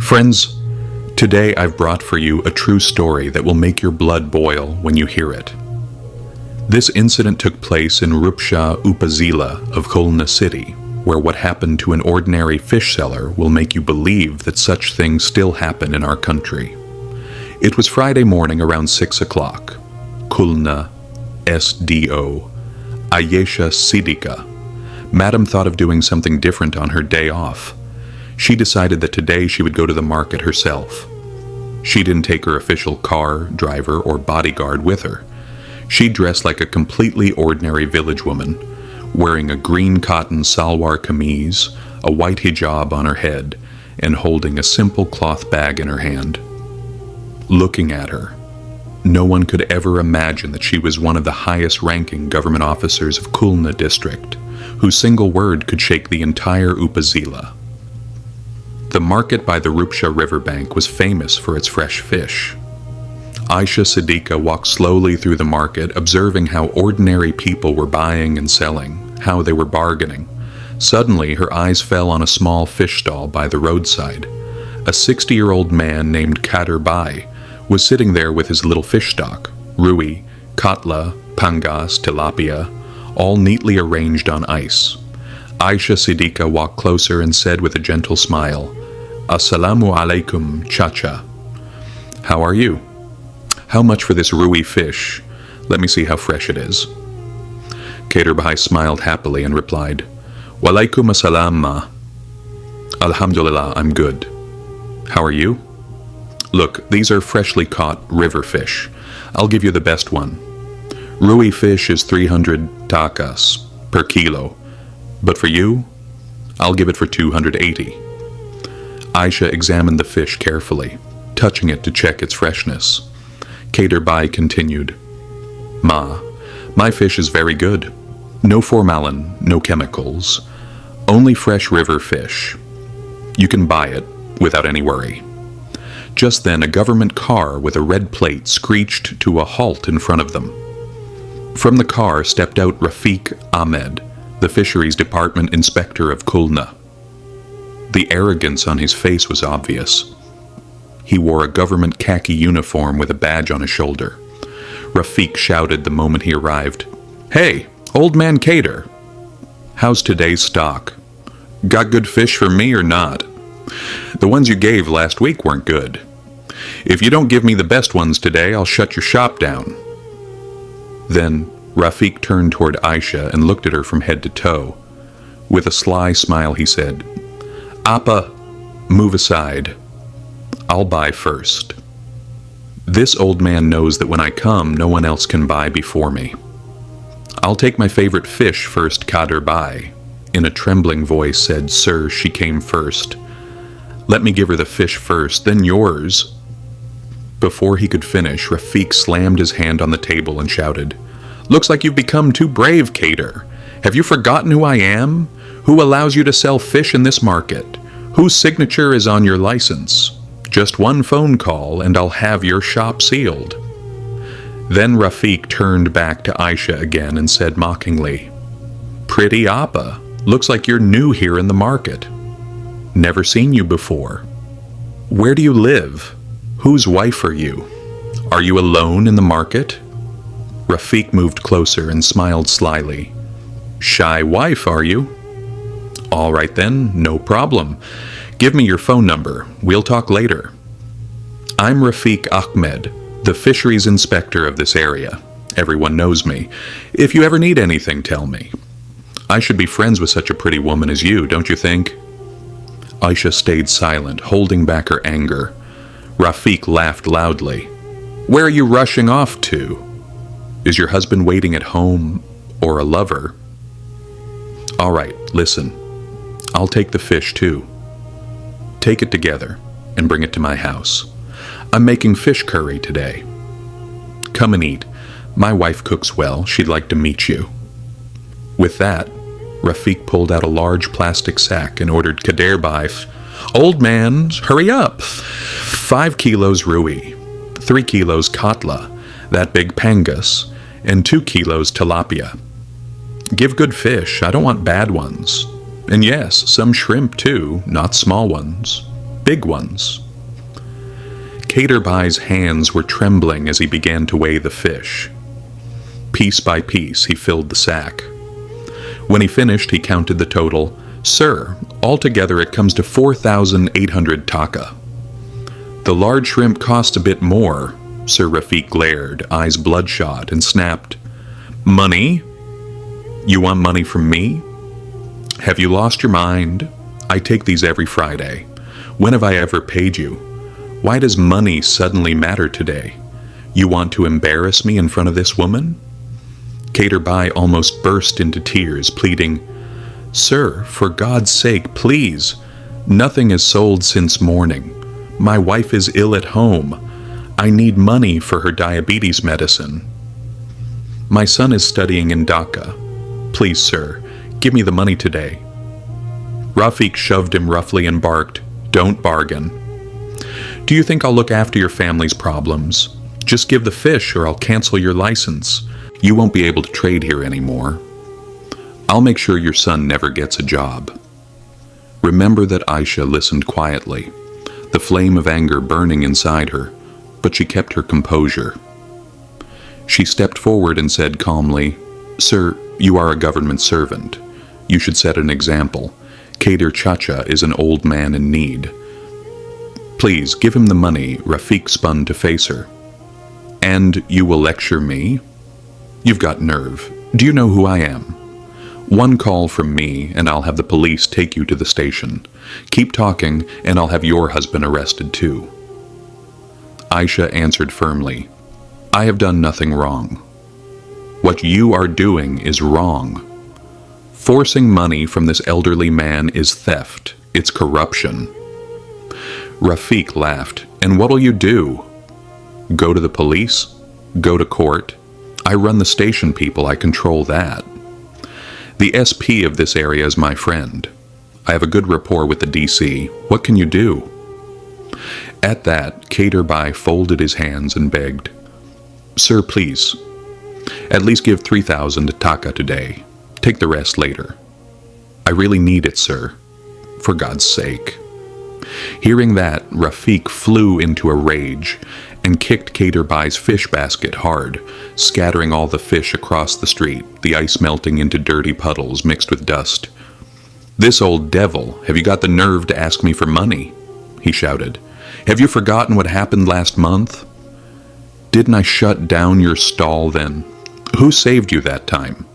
Friends, today I've brought for you a true story that will make your blood boil when you hear it. This incident took place in Rupsha Upazila of Khulna City, where what happened to an ordinary fish seller will make you believe that such things still happen in our country. It was Friday morning around 6 o'clock. Khulna, SDO, Ayesha Siddiqa. Madam thought of doing something different on her day off. She decided that today she would go to the market herself. She didn't take her official car, driver, or bodyguard with her. She dressed like a completely ordinary village woman, wearing a green cotton salwar kameez, a white hijab on her head, and holding a simple cloth bag in her hand. Looking at her, no one could ever imagine that she was one of the highest-ranking government officers of Khulna district, whose single word could shake the entire Upazila. The market by the Rupsha riverbank was famous for its fresh fish. Aisha Siddiqa walked slowly through the market, observing how ordinary people were buying and selling, how they were bargaining. Suddenly, her eyes fell on a small fish stall by the roadside. A 60-year-old man named Kader Bai was sitting there with his little fish stock, rui, katla, pangas, tilapia, all neatly arranged on ice. Aisha Siddiqa walked closer and said with a gentle smile, "Assalamu alaikum, Chacha. How are you? How much for this rui fish? Let me see how fresh it is." Kader Bai smiled happily and replied, "Walaikum assalam, ma. Alhamdulillah, I'm good. How are you? Look, these are freshly caught river fish. I'll give you the best one. Rui fish is 300 takas per kilo. But for you, I'll give it for 280. Aisha examined the fish carefully, touching it to check its freshness. Kader Bai continued, "Ma, my fish is very good. No formalin, no chemicals. Only fresh river fish. You can buy it without any worry." Just then, a government car with a red plate screeched to a halt in front of them. From the car stepped out Rafiq Ahmed, the Fisheries Department Inspector of Khulna. The arrogance on his face was obvious. He wore a government khaki uniform with a badge on his shoulder. Rafiq shouted the moment he arrived, "Hey, old man Kader, how's today's stock? Got good fish for me or not? The ones you gave last week weren't good. If you don't give me the best ones today, I'll shut your shop down." Then Rafiq turned toward Aisha and looked at her from head to toe. With a sly smile he said, "Appa, move aside. I'll buy first. This old man knows that when I come, no one else can buy before me. I'll take my favorite fish first, Kader Bai." In a trembling voice said, "Sir, she came first. Let me give her the fish first, then yours." Before he could finish, Rafiq slammed his hand on the table and shouted, "Looks like you've become too brave, Kader. Have you forgotten who I am? Who allows you to sell fish in this market? Whose signature is on your license? Just one phone call and I'll have your shop sealed." Then Rafiq turned back to Aisha again and said mockingly, "Pretty Appa, looks like you're new here in the market. Never seen you before. Where do you live? Whose wife are you? Are you alone in the market?" Rafiq moved closer and smiled slyly. "Shy wife, are you? All right then, no problem. Give me your phone number. We'll talk later. I'm Rafiq Ahmed, the fisheries inspector of this area. Everyone knows me. If you ever need anything, tell me. I should be friends with such a pretty woman as you, don't you think?" Aisha stayed silent, holding back her anger. Rafiq laughed loudly. "Where are you rushing off to? Is your husband waiting at home, or a lover?" "All right, listen. I'll take the fish too. Take it together and bring it to my house. I'm making fish curry today. Come and eat. My wife cooks well. She'd like to meet you." With that, Rafiq pulled out a large plastic sack and ordered Kader Bai, "Old man, hurry up. 5 kilos rui, 3 kilos katla, that big pangas, and 2 kilos tilapia. Give good fish. I don't want bad ones. And yes, some shrimp too, not small ones. Big ones. Kaderbai's hands were trembling as he began to weigh the fish. Piece by piece, he filled the sack. When he finished, he counted the total. "Sir, altogether it comes to 4,800 taka." "The large shrimp cost a bit more." Sir Rafik glared, eyes bloodshot, and snapped, "Money? You want money from me? Have you lost your mind? I take these every Friday. When have I ever paid you? Why does money suddenly matter today? You want to embarrass me in front of this woman?" Kaderbai almost burst into tears, pleading, "Sir, for God's sake, please. Nothing is sold since morning. My wife is ill at home. I need money for her diabetes medicine. My son is studying in Dhaka. Please, sir, give me the money today." Rafik shoved him roughly and barked, "Don't bargain. Do you think I'll look after your family's problems? Just give the fish or I'll cancel your license. You won't be able to trade here anymore. I'll make sure your son never gets a job." Remember that Aisha listened quietly, the flame of anger burning inside her, but she kept her composure. She stepped forward and said calmly, "Sir, you are a government servant. You should set an example. Kader Chacha is an old man in need. Please, give him the money." Rafik spun to face her. "And you will lecture me? You've got nerve. Do you know who I am? One call from me, and I'll have the police take you to the station. Keep talking, and I'll have your husband arrested too." Aisha answered firmly, "I have done nothing wrong. What you are doing is wrong. Forcing money from this elderly man is theft. It's corruption." Rafik laughed. "And what'll you do? Go to the police? Go to court? I run the station, people. I control that. The SP of this area is my friend. I have a good rapport with the DC. What can you do?" At that, Kaderbai folded his hands and begged, "Sir, please, at least give 3,000 taka today. Take the rest later. I really need it, sir. For God's sake." Hearing that, Rafik flew into a rage and kicked Kaderbai's fish basket hard, scattering all the fish across the street, the ice melting into dirty puddles mixed with dust. "This old devil, have you got the nerve to ask me for money?" he shouted. "Have you forgotten what happened last month? Didn't I shut down your stall then? Who saved you that time?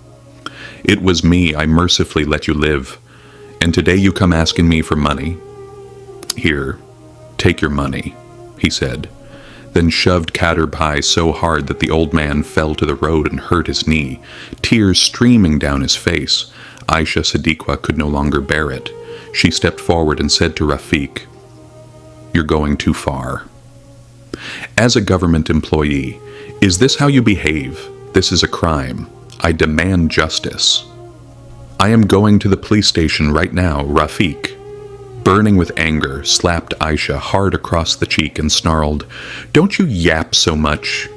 It was me. I mercifully let you live. And today you come asking me for money? Here, take your money," he said, then shoved Kaderbai so hard that the old man fell to the road and hurt his knee, tears streaming down his face. Aisha Sadiqa could no longer bear it. She stepped forward and said to Rafik, "You're going too far. As a government employee, is this how you behave? This is a crime. I demand justice. I am going to the police station right now." Rafik, burning with anger, slapped Aisha hard across the cheek and snarled, "Don't you yap so much.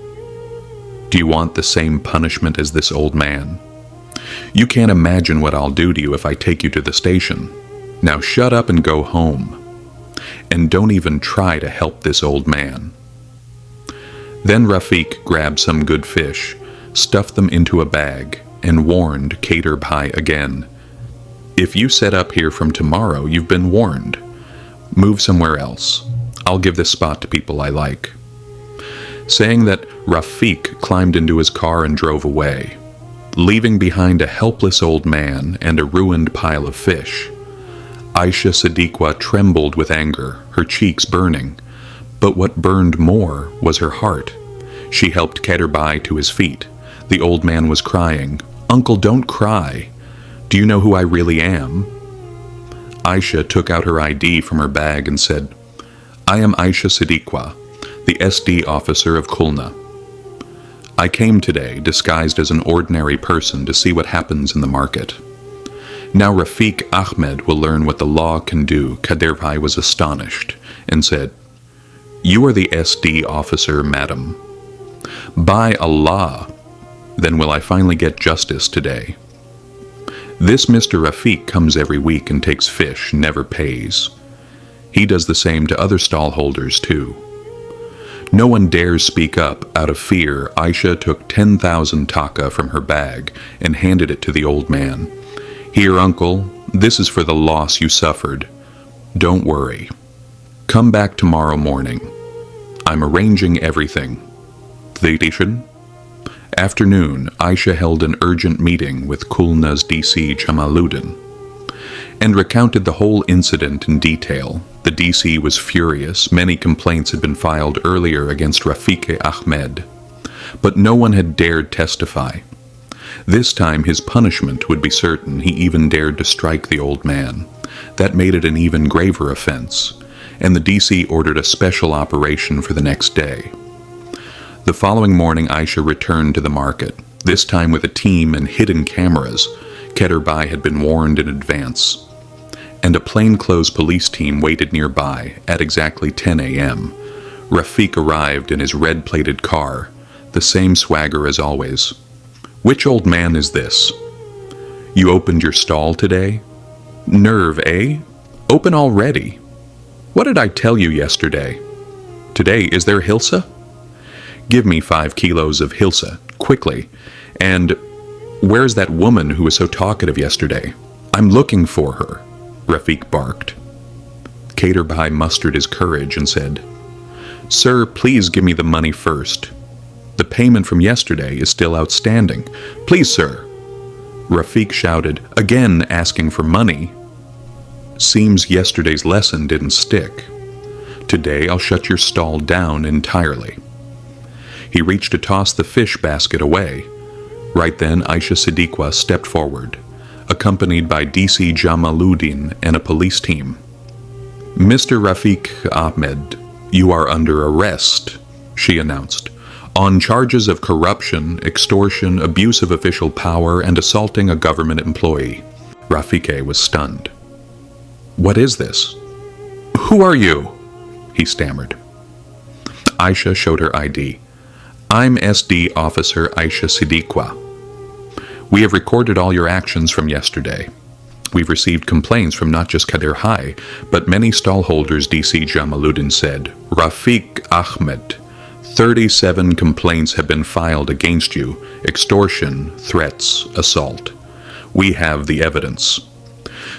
Do you want the same punishment as this old man? You can't imagine what I'll do to you if I take you to the station. Now shut up and go home. And don't even try to help this old man." Then Rafik grabbed some good fish, stuffed them into a bag, and warned Kaderbai again, "If you set up here from tomorrow, you've been warned. Move somewhere else. I'll give this spot to people I like." Saying that, Rafik climbed into his car and drove away, leaving behind a helpless old man and a ruined pile of fish. Aisha Sadiqa trembled with anger, her cheeks burning, but what burned more was her heart. She helped Kaderbai to his feet. The old man was crying, "Uncle, don't cry. Do you know who I really am?" Aisha took out her ID from her bag and said, "I am Aisha Sadiqa, the SD officer of Khulna. I came today disguised as an ordinary person to see what happens in the market. Now Rafik Ahmed will learn what the law can do." Kaderbai was astonished and said, "You are the SD officer, madam. By Allah, then will I finally get justice today. This Mr. Rafik comes every week and takes fish, never pays. He does the same to other stallholders too. No one dares speak up. Out of fear, Aisha took 10,000 taka from her bag and handed it to the old man. "Here, uncle, this is for the loss you suffered. Don't worry. Come back tomorrow morning. I'm arranging everything." Afternoon, Aisha held an urgent meeting with Khulna's DC Jamaluddin and recounted the whole incident in detail. The DC was furious. Many complaints had been filed earlier against Rafiq Ahmed, but no one had dared testify. This time his punishment would be certain. He even dared to strike the old man. That made it an even graver offense, and the DC ordered a special operation for the next day. The following morning, Aisha returned to the market, this time with a team and hidden cameras. Keterbai had been warned in advance, and a plainclothes police team waited nearby at exactly 10 a.m. Rafiq arrived in his red-plated car, the same swagger as always. "Which old man is this? You opened your stall today? Nerve, eh? Open already. What did I tell you yesterday? Today, is there Hilsa? Give me 5 kilos of Hilsa, quickly. And where's that woman who was so talkative yesterday? I'm looking for her," Rafiq barked. Keterbai mustered his courage and said, "Sir, please give me the money first. The payment from yesterday is still outstanding. Please, sir." Rafiq shouted, again asking for money. "Seems yesterday's lesson didn't stick. Today I'll shut your stall down entirely." He reached to toss the fish basket away. Right then, Aisha Siddiqua stepped forward, accompanied by DC Jamaluddin and a police team. "Mr. Rafiq Ahmed, you are under arrest," she announced, "on charges of corruption, extortion, abuse of official power, and assaulting a government employee." Rafiq was stunned. "What is this? Who are you?" he stammered. Aisha showed her ID. "I'm SD Officer Aisha Siddiqua. We have recorded all your actions from yesterday. We've received complaints from not just Kadir Hai, but many stallholders," DC Jamaluddin said. "Rafiq Ahmed, 37 complaints have been filed against you. Extortion, threats, assault. We have the evidence."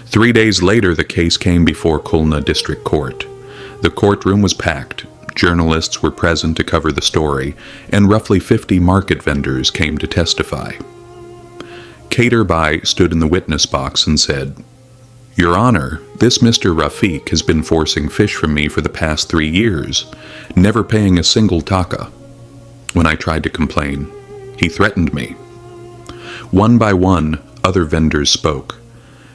3 days later, the case came before Khulna District Court. The courtroom was packed. Journalists were present to cover the story, and roughly 50 market vendors came to testify. Keterbai stood in the witness box and said, "Your Honor, this Mr. Rafiq has been forcing fish from me for the past 3 years, never paying a single taka. When I tried to complain, he threatened me." One by one, other vendors spoke.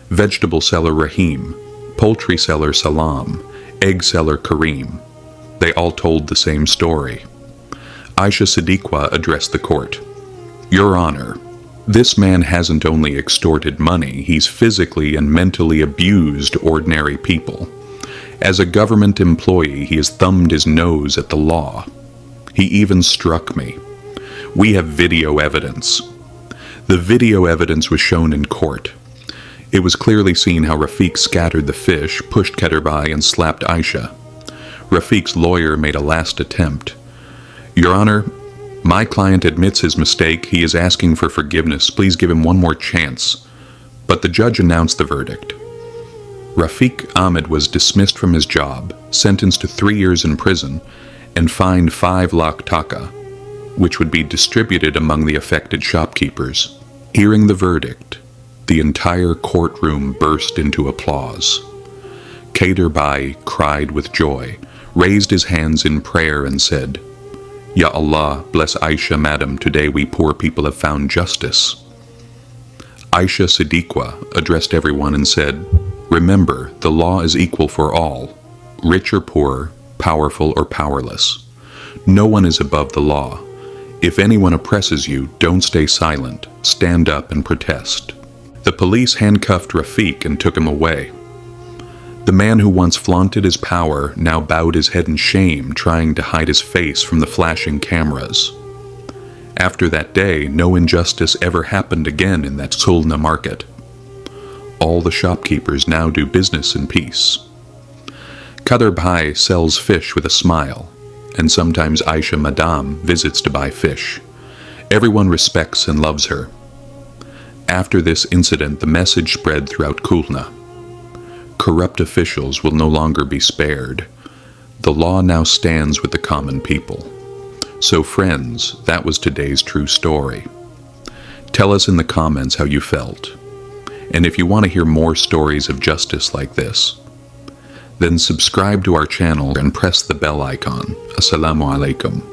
Vegetable seller Rahim, poultry seller Salam, egg seller Kareem. They all told the same story. Aisha Siddiqua addressed the court. "Your Honor, this man hasn't only extorted money, he's physically and mentally abused ordinary people. As a government employee, he has thumbed his nose at the law. He even struck me. We have video evidence." The video evidence was shown in court. It was clearly seen how Rafiq scattered the fish, pushed Keterbai, and slapped Aisha. Rafiq's lawyer made a last attempt. "Your Honor, my client admits his mistake. He is asking for forgiveness. Please give him one more chance." But the judge announced the verdict. Rafiq Ahmed was dismissed from his job, sentenced to 3 years in prison, and fined 5 lakh taka, which would be distributed among the affected shopkeepers. Hearing the verdict, the entire courtroom burst into applause. Keterbai cried with joy, raised his hands in prayer and said, "Ya Allah, bless Aisha, madam, today we poor people have found justice." Aisha Siddiqua addressed everyone and said, "Remember, the law is equal for all, rich or poor, powerful or powerless. No one is above the law. If anyone oppresses you, don't stay silent. Stand up and protest." The police handcuffed Rafiq and took him away. The man who once flaunted his power now bowed his head in shame, trying to hide his face from the flashing cameras. After that day, no injustice ever happened again in that Khulna market. All the shopkeepers now do business in peace. Kader Bhai sells fish with a smile, and sometimes Aisha Madam visits to buy fish. Everyone respects and loves her. After this incident, the message spread throughout Khulna. Corrupt officials will no longer be spared. The law now stands with the common people. So friends, that was today's true story. Tell us in the comments how you felt. And if you want to hear more stories of justice like this, then subscribe to our channel and press the bell icon. Assalamu alaikum.